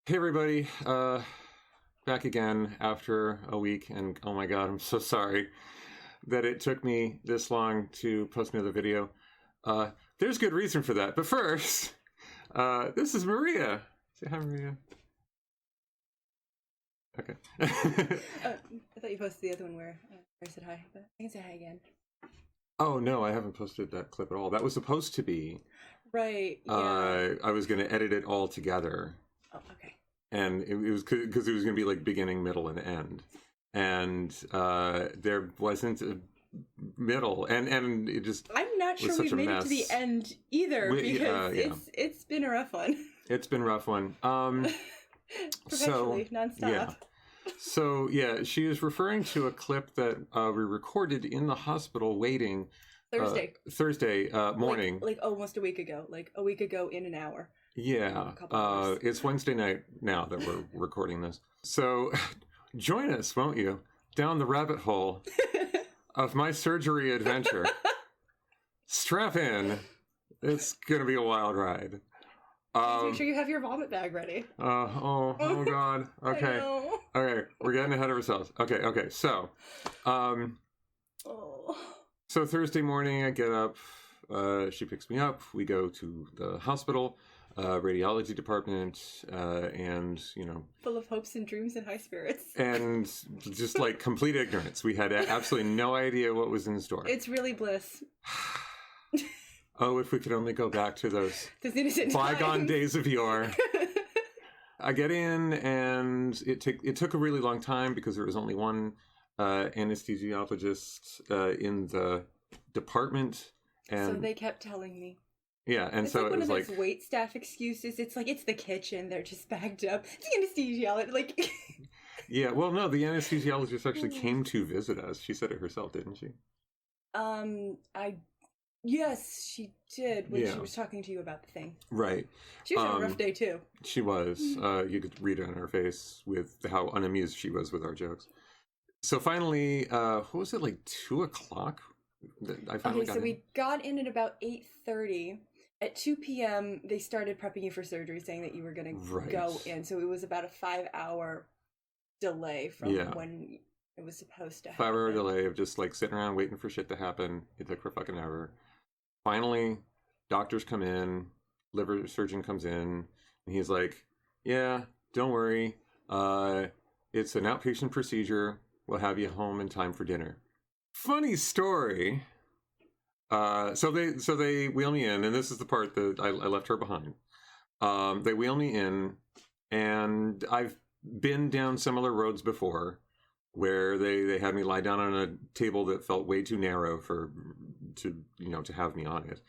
Hey everybody, back again after a week, and oh my god, I'm so sorry that it took me this long to post another video. There's good reason for that, but first, this is Maria. Say hi, Maria. Okay. I thought you posted the other one where I said hi, but I can say hi again. Oh no, I haven't posted that clip at all. That was supposed to be. Right, yeah. I was going to edit it all together. Oh, okay. And it was because it was going to be like beginning, middle, and end, and there wasn't a middle, and it just. I'm not sure we've made it to the end either because it's been a rough one. It's been a rough one. Perpetually, nonstop. Yeah. So yeah, she is referring to a clip that we recorded in the hospital waiting. Thursday morning. Like almost a week ago. Like a week ago in an hour. Yeah, it's Wednesday night now that we're recording this. So join us, won't you, down the rabbit hole of my surgery adventure. Strap in. It's going to be a wild ride. Make sure you have your vomit bag ready. Oh God. Okay. Okay, we're getting ahead of ourselves. Okay. So, so Thursday morning I get up. She picks me up. We go to the hospital. Radiology department, and full of hopes and dreams and high spirits, and just like complete ignorance. We had absolutely no idea what was in store. It's really bliss. Oh, if we could only go back to those innocent bygone days of yore. I get in, and it took a really long time because there was only one anesthesiologist in the department, and so they kept telling me. Yeah, and so like it was one of those wait staff excuses. It's like, it's the kitchen. They're just bagged up. It's the anesthesiologist. Like, yeah, well, no, the anesthesiologist actually came to visit us. She said it herself, didn't she? Yes, she did when she was talking to you about the thing. Right. She was having a rough day too. She was. You could read it on her face with how unamused she was with our jokes. So finally, what was it, like 2 o'clock? We got in at about 8:30. At 2 p.m., they started prepping you for surgery, saying that you were going to go in. So it was about a 5-hour delay from when it was supposed to happen. 5-hour delay of just like sitting around waiting for shit to happen. It took for fucking ever. Finally, doctors come in, liver surgeon comes in, and he's like, yeah, don't worry. It's an outpatient procedure. We'll have you home in time for dinner. Funny story. So they wheel me in, and this is the part that I left her behind. They wheel me in, and I've been down similar roads before, where they had me lie down on a table that felt way too narrow to have me on it,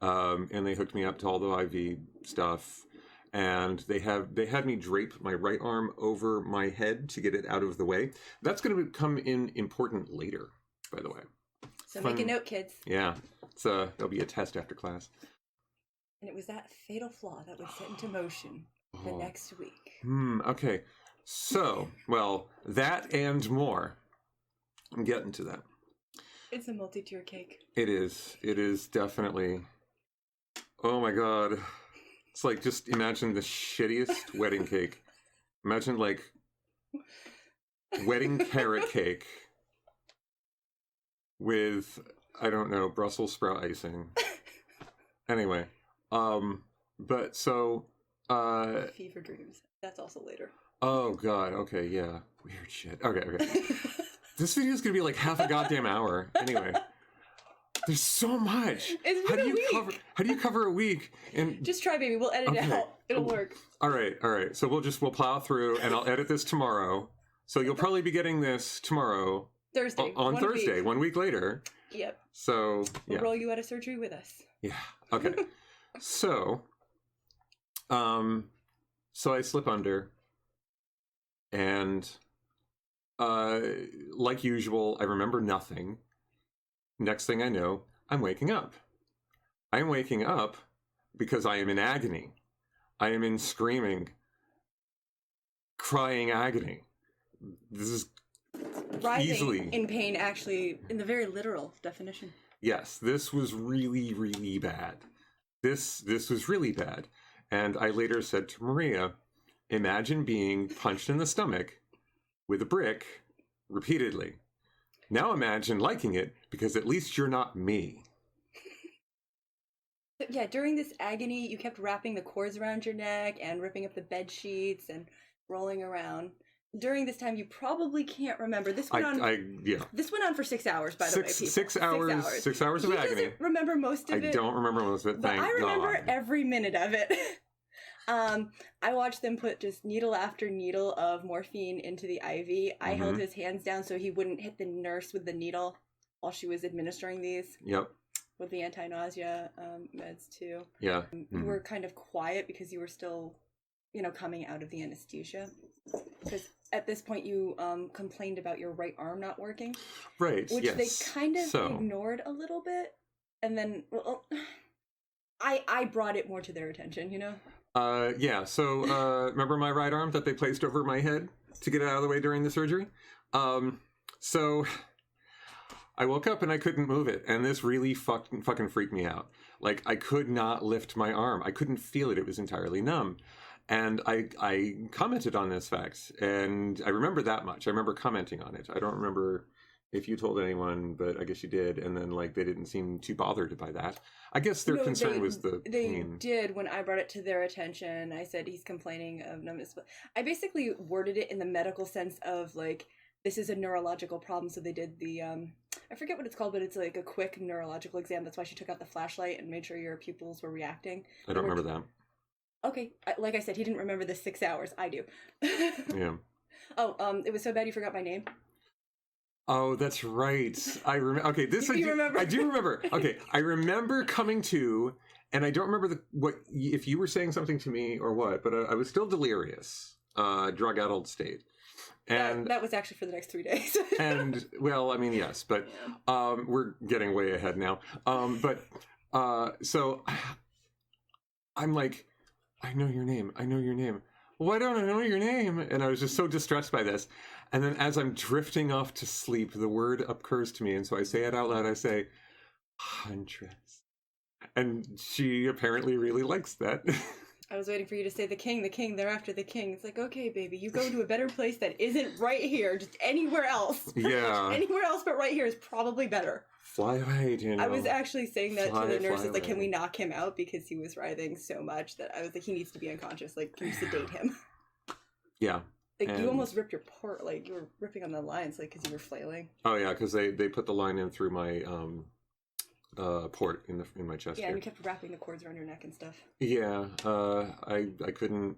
and they hooked me up to all the IV stuff, and they had me drape my right arm over my head to get it out of the way. That's going to come in important later, by the way. So make a note, kids. Yeah. There'll be a test after class. And it was that fatal flaw that was set into motion the next week. Okay. So, well, that and more. I'm getting to that. It's a multi-tier cake. It is. It is definitely. Oh my God. It's like, just imagine the shittiest wedding cake. Imagine like wedding carrot cake with, I don't know, Brussels sprout icing. Anyway, but so fever dreams. That's also later. Oh God. Okay. Yeah. Weird shit. Okay. This video is gonna be like half a goddamn hour. Anyway, there's so much. How do you cover a week? And just try, baby. We'll edit it out. It'll work. All right. So we'll plow through, and I'll edit this tomorrow. So you'll probably be getting this tomorrow. Thursday. On Thursday, 1 week later. Yep. So, yeah. We'll roll you out of surgery with us. Yeah. Okay. So I slip under, and like usual, I remember nothing. Next thing I know, I'm waking up. I'm waking up because I am in agony. I am in screaming, crying agony. This is writhing easily in pain, actually, in the very literal definition. Yes, this was really, really bad. This was really bad. And I later said to Maria, Imagine being punched in the stomach with a brick repeatedly. Now imagine liking it, because at least you're not me. Yeah, during this agony, you kept wrapping the cords around your neck and ripping up the bed sheets and rolling around. During this time, you probably can't remember. This went on. This went on for 6 hours, by the way. People. 6 hours. 6 hours of agony. Doesn't remember most of it. I don't remember most of it. But I remember every minute of it. I watched them put just needle after needle of morphine into the IV. I held his hands down so he wouldn't hit the nurse with the needle while she was administering these. Yep. With the anti-nausea meds too. Yeah. You were kind of quiet because you were still, coming out of the anesthesia. Because at this point you complained about your right arm not working. Right, which they kind of ignored a little bit. And then, I brought it more to their attention, Yeah, so remember my right arm that they placed over my head to get it out of the way during the surgery? So I woke up and I couldn't move it, and this really fucking freaked me out. Like, I could not lift my arm. I couldn't feel it. It was entirely numb. And I commented on this fact, and I remember that much. I remember commenting on it. I don't remember if you told anyone, but I guess you did, and then, like, they didn't seem too bothered by that. I guess their concern was the pain. They did when I brought it to their attention. I said, he's complaining of numbness. I basically worded it in the medical sense of, like, this is a neurological problem, so they did the, I forget what it's called, but it's like a quick neurological exam. That's why she took out the flashlight and made sure your pupils were reacting. I don't remember that. Okay, like I said, he didn't remember the 6 hours. I do. Yeah. Oh, it was so bad you forgot my name? Oh, that's right. I remember. Okay, this you remember? I do remember. Okay, I remember coming to, and I don't remember what if you were saying something to me or what, but I was still delirious, drug-addled state. And that was actually for the next 3 days. And, well, I mean, yes, but we're getting way ahead now. So I'm like, I know your name. I know your name. Why don't I know your name? And I was just so distressed by this. And then as I'm drifting off to sleep, the word occurs to me. And so I say it out loud. I say, Huntress. And she apparently really likes that. I was waiting for you to say the king, thereafter the king. It's like, okay, baby, you go to a better place that isn't right here, just anywhere else. Yeah. Anywhere else but right here is probably better. Fly away, Daniel. I was actually saying that to the nurses, like, can we knock him out? Because he was writhing so much that I was like, he needs to be unconscious. Like, can you sedate him? Yeah. Like, you almost ripped your port, like, you were ripping on the lines, like, because you were flailing. Oh, yeah, because they put the line in through my port in my chest. Yeah, and you kept wrapping the cords around your neck and stuff. Yeah, I couldn't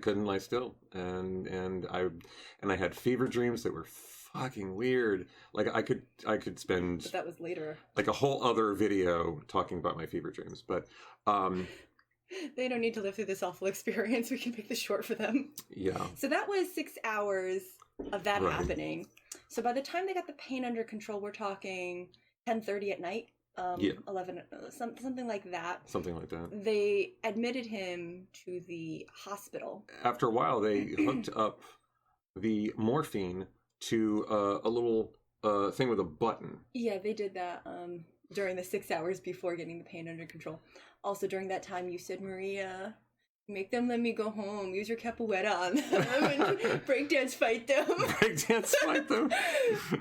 lie still, and I had fever dreams that were fucking weird. Like, I could spend. But that was later. Like a whole other video talking about my fever dreams, but they don't need to live through this awful experience. We can make this short for them. Yeah. So that was 6 hours of that happening. So by the time they got the pain under control, we're talking 10:30 at night. 11, something like that. Something like that. They admitted him to the hospital. After a while, they hooked up the morphine to a little thing with a button. Yeah, they did that during the 6 hours before getting the pain under control. Also, during that time, you said, Maria, make them let me go home. Use your capoeira on them. Breakdance fight them. Breakdance fight them?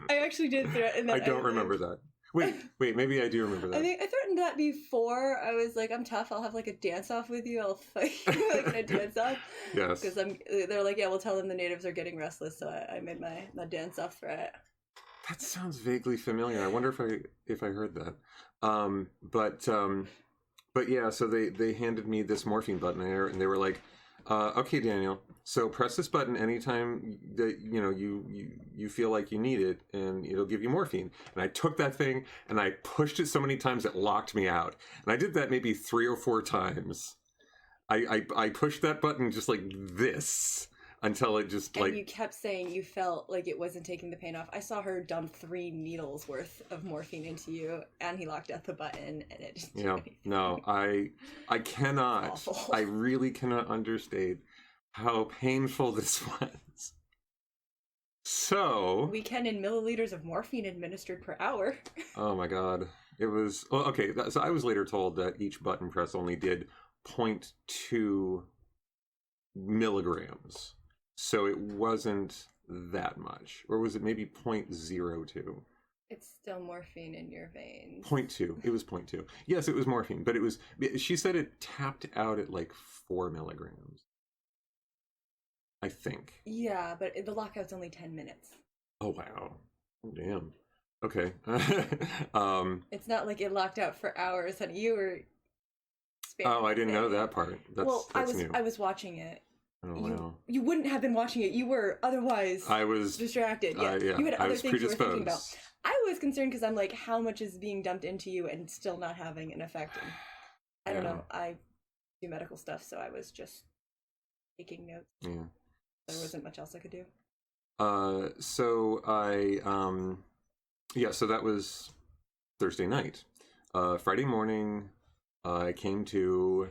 I actually did threaten that. I don't remember that. Wait, maybe I do remember that. I think I threatened that before. I was like, I'm tough. I'll have like a dance-off with you. I'll fight you like a dance-off. Yes. Because they're like, yeah, we'll tell them the natives are getting restless. So I made my dance-off threat. That sounds vaguely familiar. I wonder if I heard that. But yeah, so they handed me this morphine button there, and they were like, okay, Daniel, so press this button anytime that you feel like you need it, and it'll give you morphine. And I took that thing and I pushed it so many times it locked me out. And I did that maybe 3 or 4 times. I pushed that button just like this until it just like. And you kept saying you felt like it wasn't taking the pain off. I saw her dump 3 needles worth of morphine into you, and he locked out the button, and it just. Yeah, no, I cannot. I really cannot understate how painful this was. So we can in milliliters of morphine administered per hour. Oh my god, it was okay. So I was later told that each button press only did 0.2 milligrams. So it wasn't that much. Or was it maybe 0.02? It's still morphine in your veins. 0.2. It was 0.2. Yes, it was morphine, but she said it tapped out at like 4 milligrams. I think. Yeah, but the lockout's only 10 minutes. Oh, wow. Oh, damn. Okay. It's not like it locked out for hours, honey. You were... Oh, I didn't know that part. That's new. I was watching it. Oh, wow. You wouldn't have been watching it. You were otherwise I was distracted. Yeah. You had other things you were thinking about. I was concerned because I'm like, how much is being dumped into you and still not having an effect? And I don't know. I do medical stuff, so I was just taking notes. Yeah. There wasn't much else I could do. So that was Thursday night. Friday morning, I came to,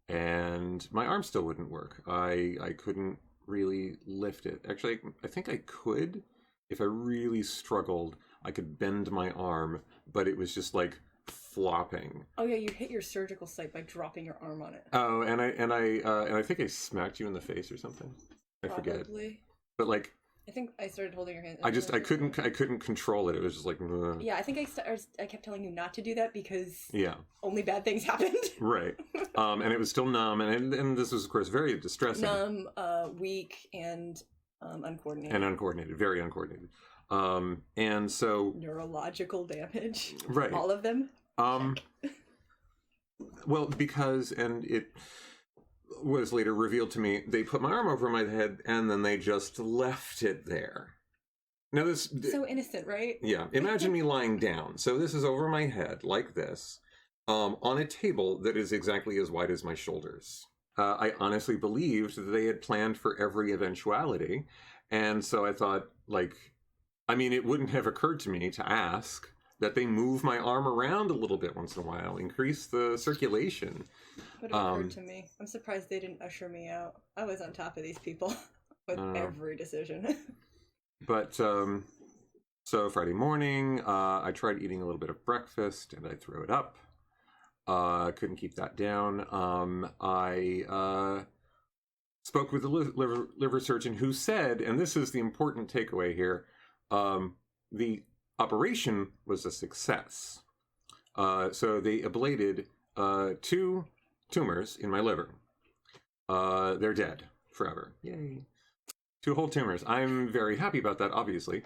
and my arm still wouldn't work. I couldn't really lift it. Actually, I think I could. If I really struggled, I could bend my arm, but it was just like flopping. Oh yeah, you hit your surgical site by dropping your arm on it. Oh, and I think I smacked you in the face or something. I forget. But like, I think I started holding your hand. I couldn't control it. It was just like. Yeah, I think I kept telling you not to do that because. Yeah. Only bad things happened. Right. And it was still numb, and this was of course very distressing. Numb, weak, and uncoordinated. And uncoordinated, very uncoordinated. And so. Neurological damage. Right. All of them. Well, because it was later revealed to me, they put my arm over my head and then they just left it there. Now this... So innocent, right? Yeah. Imagine me lying down. So this is over my head, like this, on a table that is exactly as wide as my shoulders. I honestly believed that they had planned for every eventuality. And so I thought, like... I mean, it wouldn't have occurred to me to ask that they move my arm around a little bit once in a while, increase the circulation. Would have occurred to me. I'm surprised they didn't usher me out. I was on top of these people with every decision. But, so Friday morning, I tried eating a little bit of breakfast and I threw it up. Couldn't keep that down. I spoke with the liver surgeon who said, and this is the important takeaway here, the operation was a success. So they ablated 2 tumors in my liver. They're dead forever. Yay. 2 whole tumors. I'm very happy about that, obviously.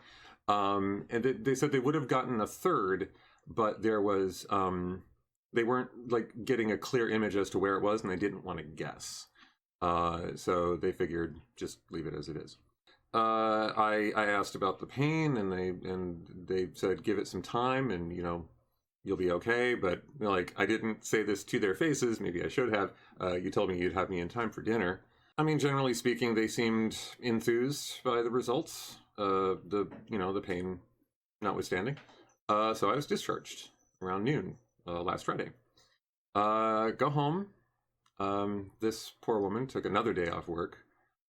And they said they would have gotten a third, but there was, they weren't like getting a clear image as to where it was, and they didn't want to guess. So they figured just leave it as it is. I asked about the pain, and they said give it some time, and you'll be okay. But like, I didn't say this to their faces. Maybe I should have. You told me you'd have me in time for dinner. I mean, generally speaking, they seemed enthused by the results. The pain notwithstanding. So I was discharged around noon last Friday. Go home. This poor woman took another day off work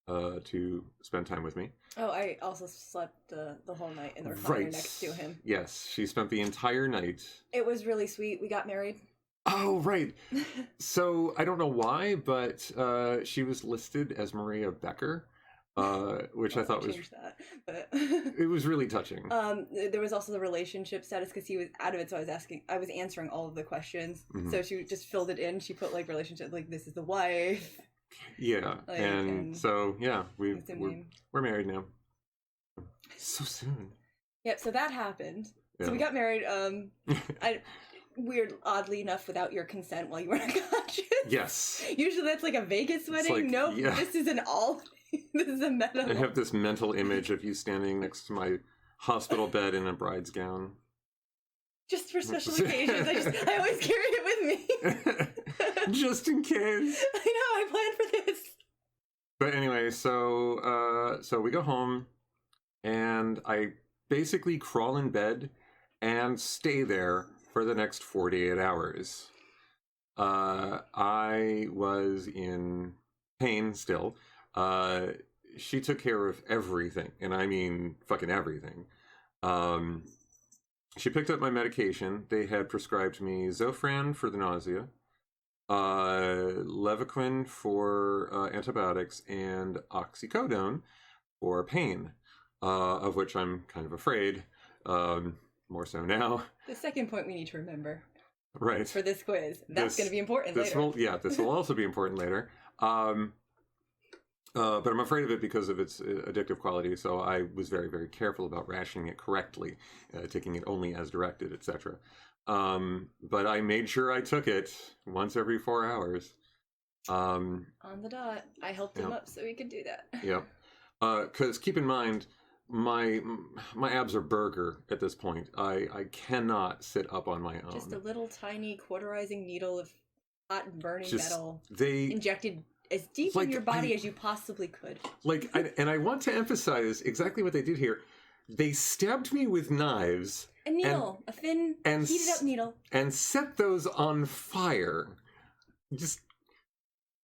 to spend time with me. Oh, I also slept the whole night in the recliner next to him. Yes, she spent the entire night. It was really sweet. We got married. Oh, right. So, I don't know why, but she was listed as Maria Becker, which I thought was... that, but... It was really touching. There was also the relationship status, because he was out of it, so I was answering all of the questions. Mm-hmm. So she just filled it in. She put, like, relationship, like, this is the wife. Yeah, like, and so, yeah, we're married now. So soon. Yep, so that happened. Yeah. So we got married, oddly enough, without your consent while you were unconscious. Yes. Usually that's like a Vegas wedding. Like, no, yeah. This is this is a meta. I have this mental image of you standing next to my hospital bed in a bride's gown. Just for special occasions. I always carry it with me. Just in case. I know, I planned for this. But anyway, so we go home, and I basically crawl in bed and stay there for the next 48 hours. I was in pain still. She took care of everything, and I mean fucking everything. She picked up my medication. They had prescribed me Zofran for the nausea, Levaquin for antibiotics, and oxycodone for pain, of which I'm kind of afraid, more so now. The second point we need to remember. Right. For this quiz. That's going to be important later. This will also be important later. But I'm afraid of it because of its addictive quality, so I was very, very careful about rationing it correctly, taking it only as directed, etc. But I made sure I took it once every 4 hours. On the dot. I helped him up so he could do that. Yeah. Because keep in mind, my abs are burger at this point. I cannot sit up on my own. Just a little tiny cauterizing needle of hot burning metal injected as deep in your body as you possibly could. And I want to emphasize exactly what they did here. They stabbed me with knives. A needle, a thin, heated up needle. And set those on fire. Just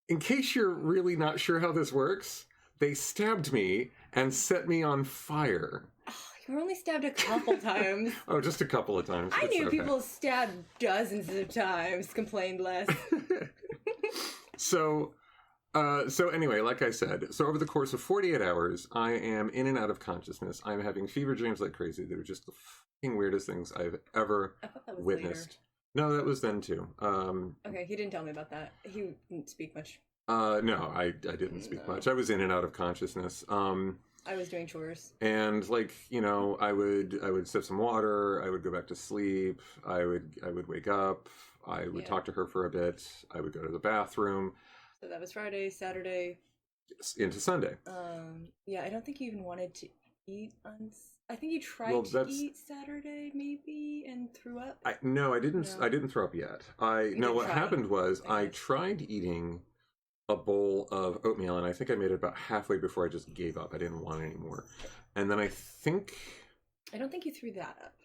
in case you're really not sure how this works, they stabbed me and set me on fire. Oh, you were only stabbed a couple times. Oh, just a couple of times. I knew people stabbed dozens of times, complained less. So anyway, like I said, so over the course of 48 hours, I am in and out of consciousness. I'm having fever dreams like crazy. They're just the fucking weirdest things I've ever witnessed. Later. No, that was then too. Okay, he didn't tell me about that. He didn't speak much. No, I didn't speak much. I was in and out of consciousness. I was doing chores. And I would sip some water, I would go back to sleep, I would wake up, I would talk to her for a bit, I would go to the bathroom. So that was Friday, Saturday. Into Sunday. Yeah, I don't think you even wanted to eat on... I think you tried to eat Saturday, maybe, and threw up. No, I didn't. No. I didn't throw up yet. What happened was I tried eating a bowl of oatmeal, and I think I made it about halfway before I just gave up. I didn't want it anymore. And then I don't think you threw that up.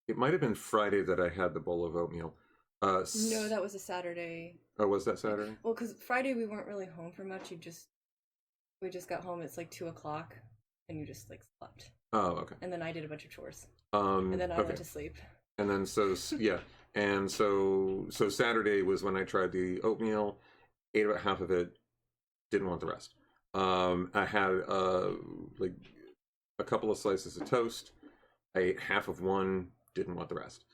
It might have been Friday that I had the bowl of oatmeal. No, that was a Saturday. Oh, was that Saturday? Well, because Friday we weren't really home for much. We just got home. It's 2:00, and you just slept. Oh, okay. And then I did a bunch of chores. And then I went to sleep. And then so Saturday was when I tried the oatmeal, ate about half of it, didn't want the rest. I had a couple of slices of toast. I ate half of one, didn't want the rest.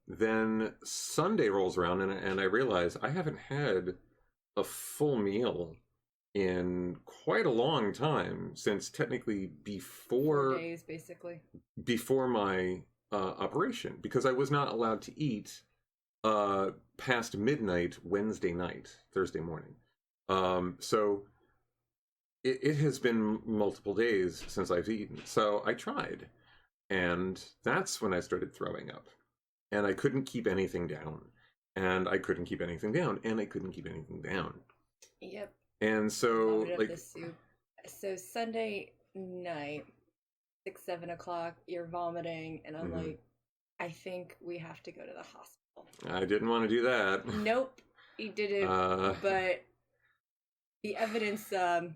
Then Sunday rolls around and I realize I haven't had a full meal in quite a long time, since technically before 4 days, basically, before my operation, because I was not allowed to eat past midnight Wednesday night, Thursday morning. So it has been multiple days since I've eaten. So I tried, and that's when I started throwing up, and I couldn't keep anything down, and I couldn't keep anything down, and I couldn't keep anything down. Yep. And so, so Sunday night, 6-7 o'clock, you're vomiting, and I'm like, I think we have to go to the hospital. I didn't want to do that. Nope, you didn't. But the evidence I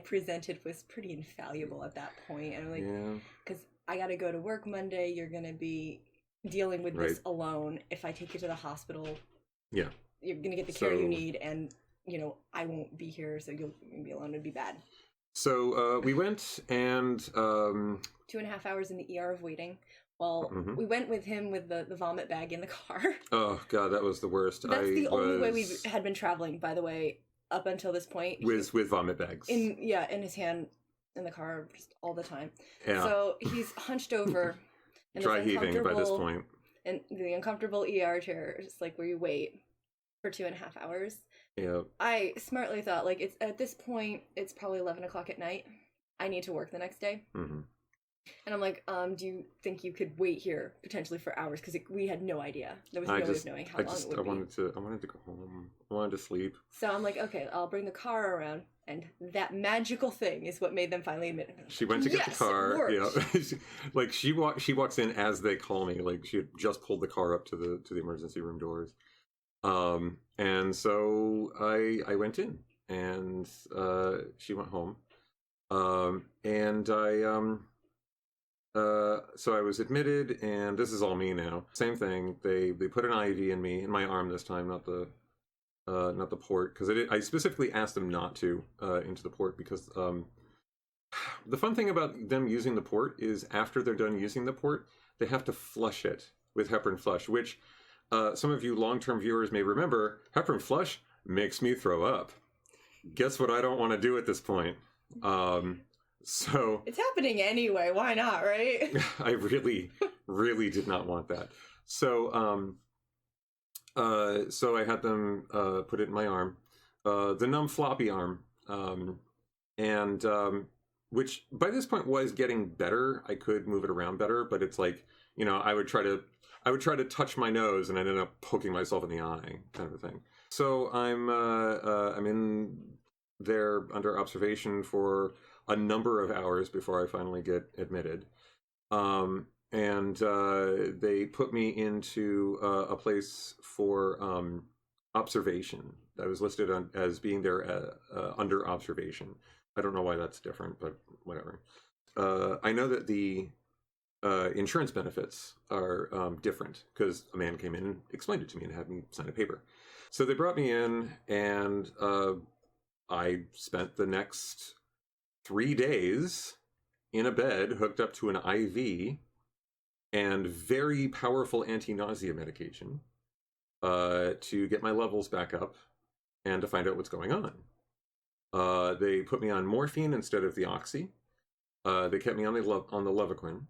presented was pretty infallible at that point, and I'm like, because I got to go to work Monday. You're gonna be dealing with this alone. If I take you to the hospital, you're gonna get the care you need, and I won't be here, so you'll be alone. It'd be bad. So we went, and 2.5 hours in the ER of waiting. Well, we went with him with the vomit bag in the car. Oh God, that was the worst. That's the only way we had been traveling, by the way, up until this point. With vomit bags in his hand in the car just all the time. Yeah. So he's hunched over, and dry heaving by this point, and the uncomfortable ER chair, just where you wait for 2.5 hours. Yeah. I smartly thought, it's at this point, it's probably 11 o'clock at night. I need to work the next day. And I'm like, do you think you could wait here potentially for hours? Because we had no idea. There was no way of knowing how long it would be. I wanted to go home. I wanted to sleep. So I'm like, okay, I'll bring the car around. And that magical thing is what made them finally admit it. She went to get the car. Yeah. she walks in as they call me. She had just pulled the car up to the emergency room doors. And so I went in, and she went home. And so I was admitted, and this is all me now. Same thing. They put an IV in my arm this time, not the not the port, because I specifically asked them not to into the port, because the fun thing about them using the port is after they're done using the port, they have to flush it with heparin flush, which some of you long-term viewers may remember. Heparin flush makes me throw up. Guess what I don't want to do at this point? So it's happening anyway. Why not, right? I really, really did not want that. So, so I had them put it in my arm, the numb floppy arm, and which by this point was getting better. I could move it around better, but it's like, you know, I would try to touch my nose, and I ended up poking myself in the eye, kind of a thing. So I'm in there under observation for a number of hours before I finally get admitted. And they put me into a place for observation. I was listed as being there under observation. I don't know why that's different, but whatever. I know that the insurance benefits are different, because a man came in and explained it to me and had me sign a paper. So they brought me in, and I spent the next 3 days in a bed hooked up to an IV and very powerful anti-nausea medication to get my levels back up and to find out what's going on. They put me on morphine instead of the oxy. They kept me on the Levaquin.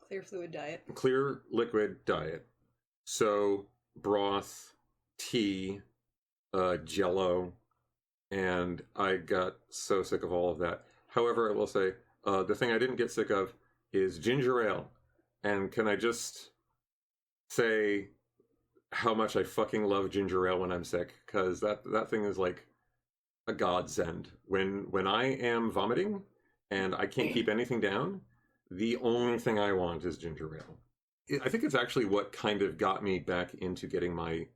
Clear fluid diet. Clear liquid diet. So broth, tea, Jello, and I got so sick of all of that. However, I will say, the thing I didn't get sick of is ginger ale. And can I just say how much I fucking love ginger ale when I'm sick? Because that thing is like a godsend. When I am vomiting and I can't keep anything down, the only thing I want is ginger ale. I think it's actually what kind of got me back into getting my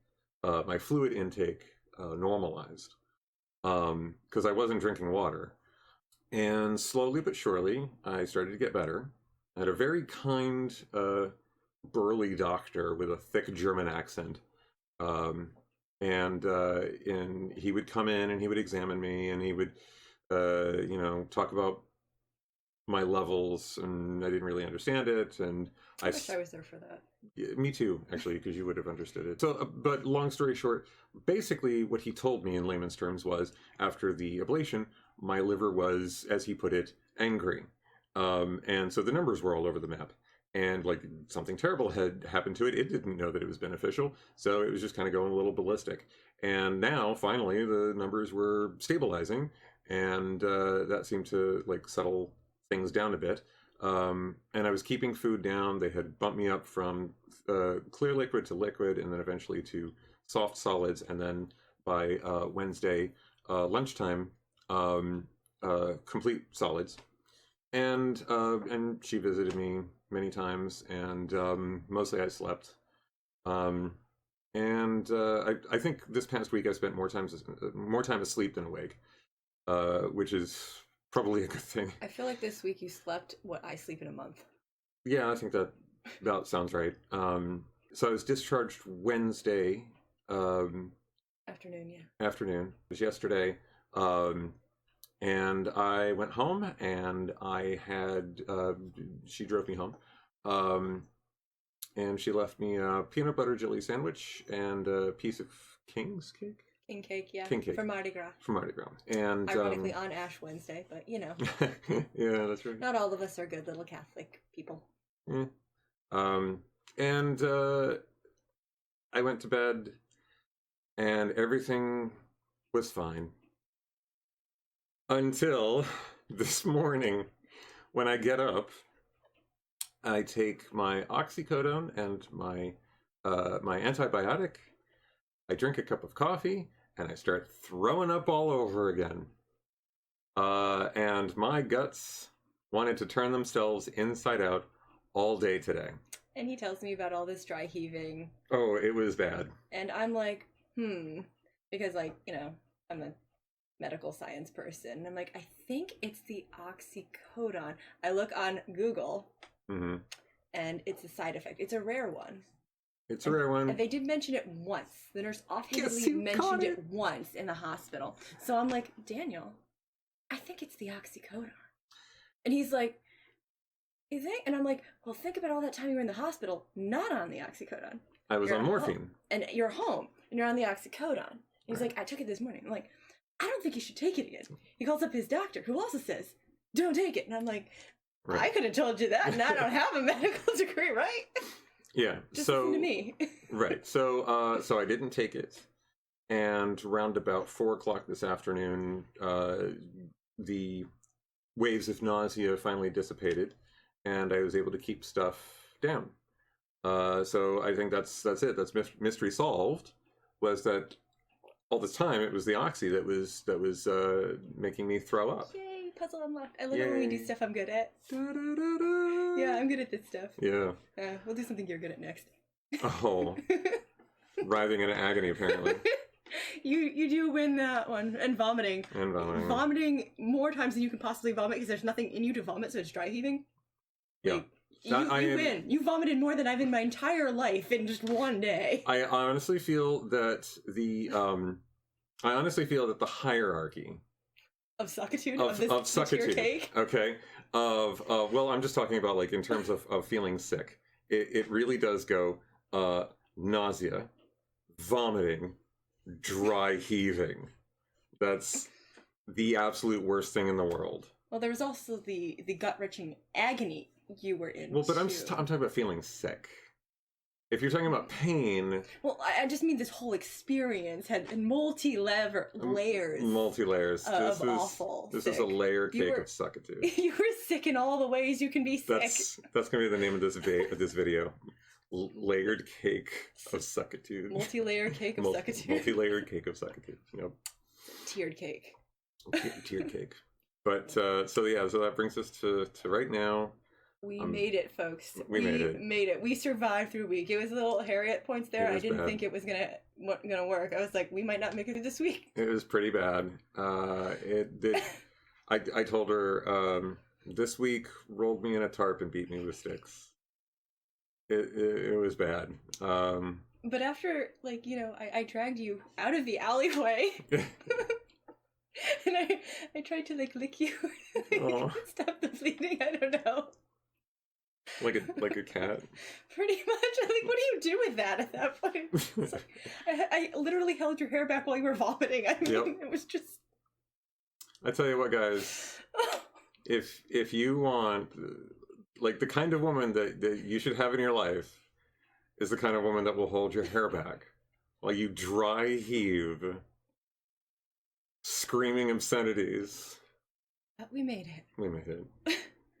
my fluid intake normalized, because I wasn't drinking water. And slowly but surely, I started to get better. I had a very kind, burly doctor with a thick German accent. And he would come in and he would examine me, and he would, you know, talk about my levels, and I didn't really understand it. And I wish I was there for that. Yeah, me too, actually, because you would have understood it. So, but long story short, basically what he told me in layman's terms was, after the ablation, my liver was, as he put it, angry. And so the numbers were all over the map. And like something terrible had happened to it. It didn't know that it was beneficial. So it was just kind of going a little ballistic. And now, finally, the numbers were stabilizing. And that seemed to like settle things down a bit. And I was keeping food down. They had bumped me up from clear liquid to liquid, and then eventually to soft solids. And then by Wednesday lunchtime, complete solids. And she visited me many times, and mostly I slept. I think this past week I spent more time asleep than awake, which is probably a good thing. I feel like this week you slept what I sleep in a month. Yeah, I think that sounds right. So I was discharged Wednesday. Afternoon, yeah. Afternoon. It was yesterday. And I went home, and I had, she drove me home. And she left me a peanut butter jelly sandwich and a piece of King's cake? King cake, yeah. King cake. For Mardi Gras. For Mardi Gras. And ironically on Ash Wednesday, but you know. Yeah, that's right. Not all of us are good little Catholic people. Yeah. And I went to bed, and everything was fine. Until this morning, when I get up, I take my oxycodone and my my antibiotic. I drink a cup of coffee, and I start throwing up all over again. And my guts wanted to turn themselves inside out all day today. And he tells me about all this dry heaving. Oh, it was bad. And I'm like, because like, you know, I'm a medical science person. And I'm like, I think it's the oxycodone. I look on Google, and it's a side effect. It's a rare one. It's a rare one. And they did mention it once. The nurse offhandedly mentioned it once in the hospital. So I'm like, Daniel, I think it's the oxycodone. And he's like, you think? And I'm like, well, think about all that time you were in the hospital, not on the oxycodone. I was on morphine. Home. And you're home, and you're on the oxycodone. He's like, I took it this morning. I'm like, I don't think you should take it again. He calls up his doctor, who also says, don't take it. And I'm like, I could have told you that, and I don't have a medical degree, right? Yeah. Just listen to me. Right. So I didn't take it. And around about 4:00 this afternoon, the waves of nausea finally dissipated, and I was able to keep stuff down. So I think that's it. That's mystery solved. Was that all the time it was the oxy that was making me throw up. Yay, puzzle unlocked. I love it when we do stuff I'm good at. Yeah, I'm good at this stuff. Yeah. We'll do something you're good at next. Oh. Writhing in agony, apparently. You do win that one. And vomiting. Vomiting more times than you can possibly vomit because there's nothing in you to vomit, so it's dry heaving. Yeah. Like, you win. You vomited more than I've in my entire life in just one day. I honestly feel that the hierarchy of Suckitude of Suckitude cake. Okay. Well, I'm just talking about like in terms of feeling sick. It really does go nausea, vomiting, dry heaving. That's the absolute worst thing in the world. Well, there was also the gut-wrenching agony you were in. Well, but I'm talking about feeling sick. If you're talking about pain... Well, I just mean this whole experience had multi-layers. Multi-layers. Of awful This is a layer cake of Suckitude. You were sick in all the ways you can be sick. That's going to be the name of this video. Layered cake of Suckitude. Multi-layer cake of Suckitude. Multi-layered cake of Suckitude. Yep. Tiered cake. Tiered cake. But, so that brings us to right now. We made it, folks. We made it. We survived through a week. It was a little hairy at points there. I didn't think it was gonna work. I was like, we might not make it through this week. It was pretty bad. I told her this week rolled me in a tarp and beat me with sticks. It was bad. But after, like, I dragged you out of the alleyway. And I tried to like lick you. Stop the bleeding. I don't know. Like a cat? Pretty much. Like, what do you do with that at that point? Like, I literally held your hair back while you were vomiting. I mean, It was just... I tell you what, guys. If you want... Like, the kind of woman that you should have in your life is the kind of woman that will hold your hair back while you dry heave, screaming obscenities. But we made it. We made it.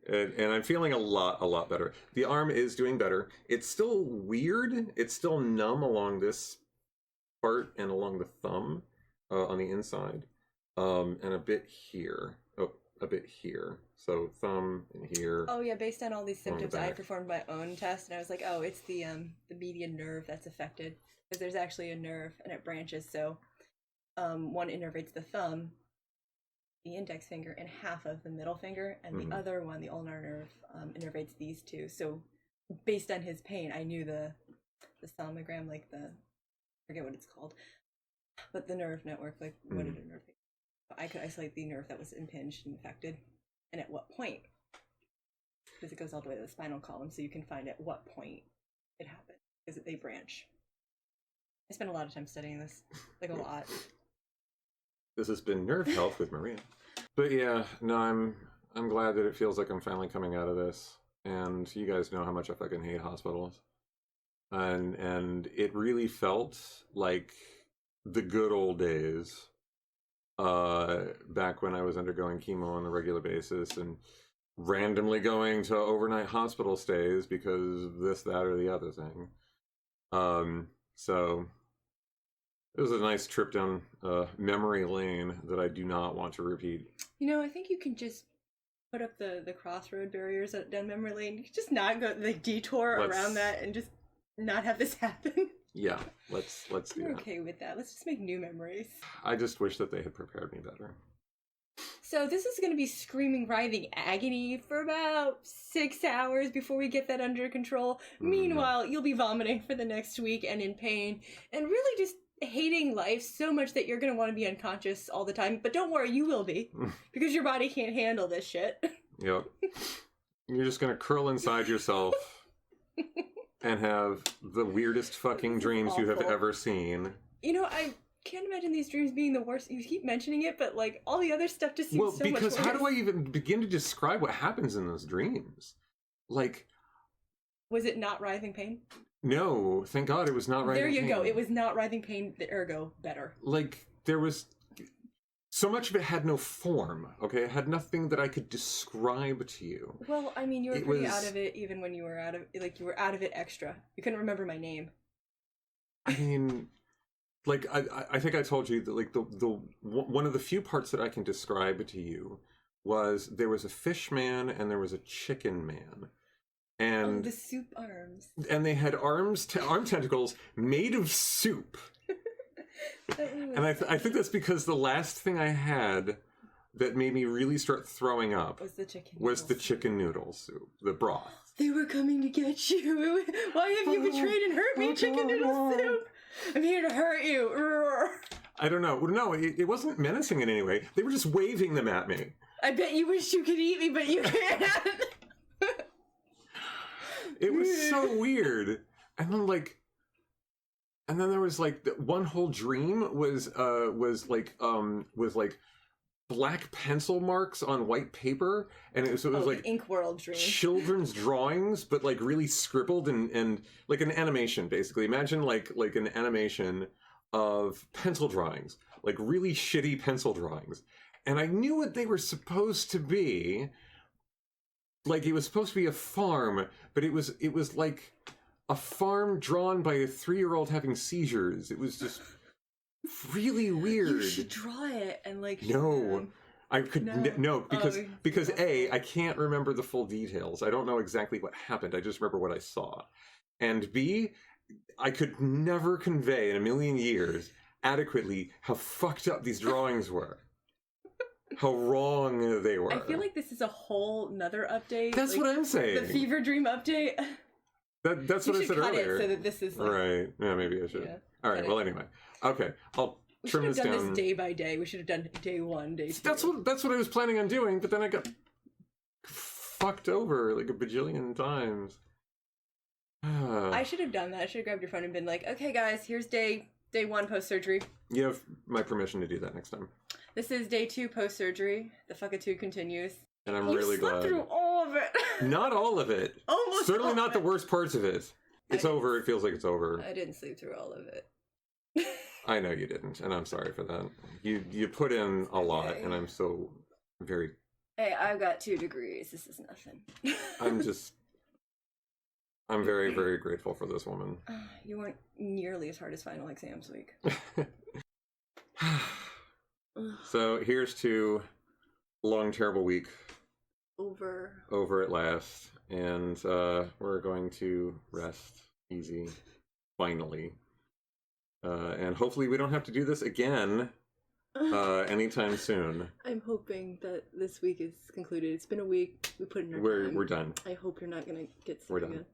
And I'm feeling a lot better. The arm is doing better. It's still weird. It's still numb along this part and along the thumb on the inside. And a bit here. Oh, a bit here. So thumb and here. Oh yeah, based on all these symptoms, I performed my own test, and I was like, oh, it's the median nerve that's affected. Because there's actually a nerve, and it branches, so one innervates the thumb, the index finger, and half of the middle finger, and the other one, the ulnar nerve, innervates these two. So based on his pain, I knew the sonogram, like I forget what it's called, but the nerve network, like what did a nerve be? I could isolate the nerve that was impinged and infected, and at what point, because it goes all the way to the spinal column, so you can find at what point it happened, because they branch. I spent a lot of time studying this, like a lot. This has been Nerve Health with Maria. But yeah, no, I'm glad that it feels like I'm finally coming out of this. And you guys know how much I fucking hate hospitals. And it really felt like the good old days. Back when I was undergoing chemo on a regular basis and randomly going to overnight hospital stays because of this, that, or the other thing. So it was a nice trip down memory lane that I do not want to repeat. I think you can just put up the crossroad barriers down memory lane. You can just not go the detour around that and just not have this happen. Yeah, let's do that. Okay with that. Let's just make new memories. I just wish that they had prepared me better. So this is going to be screaming, writhing agony for about 6 hours before we get that under control. Meanwhile, you'll be vomiting for the next week and in pain and really just hating life so much that you're going to want to be unconscious all the time. But don't worry, you will be, because your body can't handle this shit. Yep. You're just going to curl inside yourself and have the weirdest fucking dreams you have ever seen. You know, I can't imagine these dreams being the worst. You keep mentioning it, but like all the other stuff just seems so much worse. Well, because how do I even begin to describe what happens in those dreams? Like, was it not writhing pain? No, thank God it was not writhing pain. There you go. It was not writhing pain, ergo better. Like, there was... So much of it had no form, okay? It had nothing that I could describe to you. Well, I mean, you were pretty out of it even when you were out of... Like, you were out of it extra. You couldn't remember my name. I mean... Like, I think I told you that, like, the one of the few parts that I can describe to you was there was a fish man and there was a chicken man. And the soup arms. And they had arm tentacles made of soup. And I think that's because the last thing I had that made me really start throwing up was the chicken noodle soup, the broth. They were coming to get you. Why have you betrayed and hurt me, chicken noodle soup? I'm here to hurt you. I don't know. No, it wasn't menacing in any way. They were just waving them at me. I bet you wish you could eat me, but you can't. It was so weird. And then there was like one whole dream was like black pencil marks on white paper, and it was like Ink World dream, children's drawings, but like really scribbled and like an animation basically. Imagine like an animation of pencil drawings, like really shitty pencil drawings. And I knew what they were supposed to be. Like, it was supposed to be a farm, but it was like a farm drawn by a 3-year-old having seizures. It was just really weird. You should draw it and like... No, I could... No, because A, I can't remember the full details. I don't know exactly what happened. I just remember what I saw. And B, I could never convey in a million years adequately how fucked up these drawings were. How wrong they were. I feel like this is a whole nother update. That's what I'm saying. The fever dream update. That's what I said earlier. It so that this is like, right. Yeah, maybe I should. Yeah, all right. Well, anyway. Okay. I'll trim this down. We should have done this day by day. We should have done day 1, day 2. That's what I was planning on doing, but then I got fucked over like a bajillion times. I should have done that. I should have grabbed your phone and been like, okay, guys, here's day 1 post-surgery. You have my permission to do that next time. This is day 2 post-surgery. The Suckitude continues. And I'm really glad. You slept through all of it. Not all of it. Almost Certainly all not of the worst parts of it. It's over. It feels like it's over. I didn't sleep through all of it. I know you didn't, and I'm sorry for that. You put in a lot, and I'm so very... Hey, I've got 2 degrees. This is nothing. I'm very, very grateful for this woman. You weren't nearly as hard as final exams week. So here's to long, terrible week. Over at last. And we're going to rest easy, finally. And hopefully we don't have to do this again anytime soon. I'm hoping that this week is concluded. It's been a week. We put in our time. We're done. I hope you're not going to get sick again.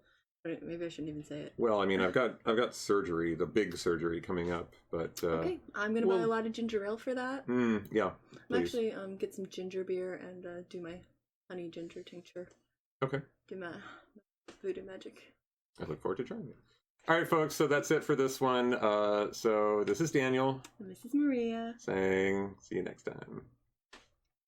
Maybe I shouldn't even say it. Well, I mean, I've got surgery, the big surgery coming up, but okay, I'm gonna buy a lot of ginger ale for that. Yeah, I'm actually get some ginger beer and do my honey ginger tincture. Okay. Do my voodoo magic. I look forward to trying it. All right, folks. So that's it for this one. So this is Daniel. And this is Maria. Saying, see you next time.